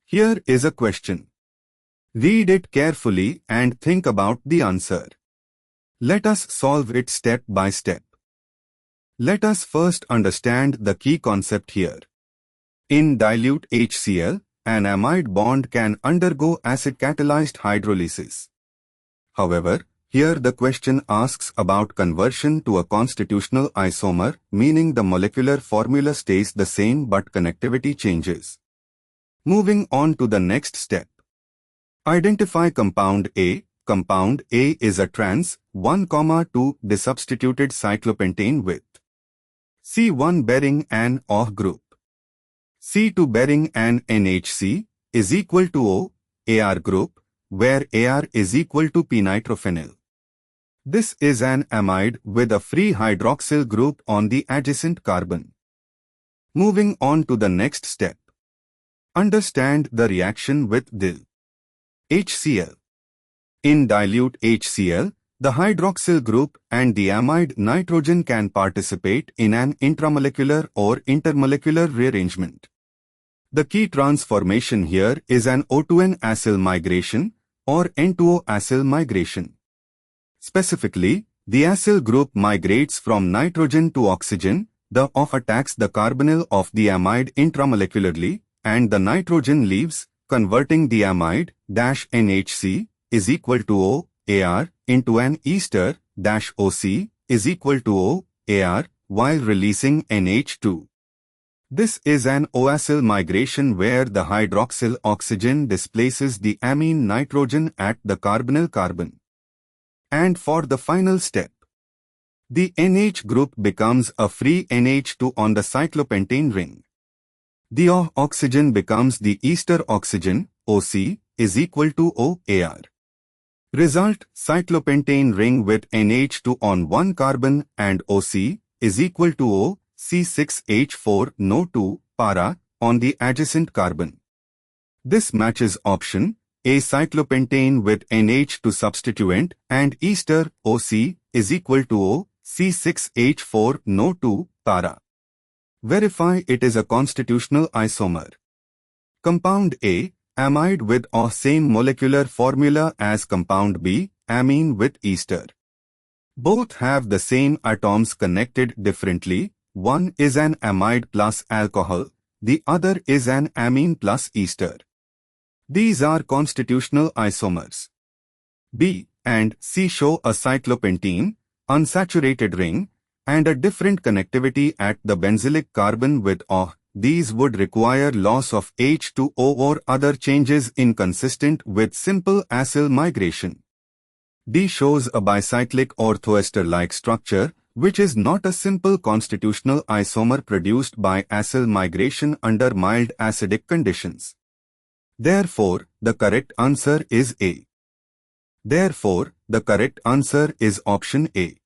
Here is a question. Read it carefully and think about the answer. Let us solve it step by step. Let us first understand the key concept here. In dilute HCl, an amide bond can undergo acid-catalyzed hydrolysis. However, here the question asks about conversion to a constitutional isomer, meaning the molecular formula stays the same but connectivity changes. Moving on to the next step. Identify compound A. Compound A is a trans 1,2 desubstituted cyclopentane with C1 bearing an OH group, C2 bearing an NHC is equal to O, AR group, where AR is equal to p-nitrophenyl. This is an amide with a free hydroxyl group on the adjacent carbon. Moving on to the next step. Understand the reaction with DIL. HCl. In dilute HCl, the hydroxyl group and the amide nitrogen can participate in an intramolecular or intermolecular rearrangement. The key transformation here is an O2N acyl migration or N2O acyl migration. Specifically, the acyl group migrates from nitrogen to oxygen, the OH attacks the carbonyl of the amide intramolecularly, and the nitrogen leaves, converting the amide -NHC is equal to O, AR into an ester -OC is equal to O, AR while releasing NH2. This is an O-acyl migration where the hydroxyl oxygen displaces the amine nitrogen at the carbonyl carbon. And for the final step, the NH group becomes a free NH2 on the cyclopentane ring. The O oxygen becomes the ester oxygen, OC, is equal to O, AR. Result, cyclopentane ring with NH2 on one carbon and OC is equal to O, C6H4 NO2 para on the adjacent carbon. This matches option A. Cyclopentane with NH2 substituent and ester OC is equal to O, C6H4 NO2 para. Verify it is a constitutional isomer. Compound A, amide with O same molecular formula as compound B, amine with ester. Both have the same atoms connected differently. One is an amide plus alcohol, the other is an amine plus ester. These are constitutional isomers. B and C show a cyclopentene, unsaturated ring, and a different connectivity at the benzylic carbon with O. These would require loss of H2O or other changes inconsistent with simple acyl migration. D shows a bicyclic orthoester-like structure, which is not a simple constitutional isomer produced by acyl migration under mild acidic conditions. Therefore, the correct answer is A. Therefore, the correct answer is option A.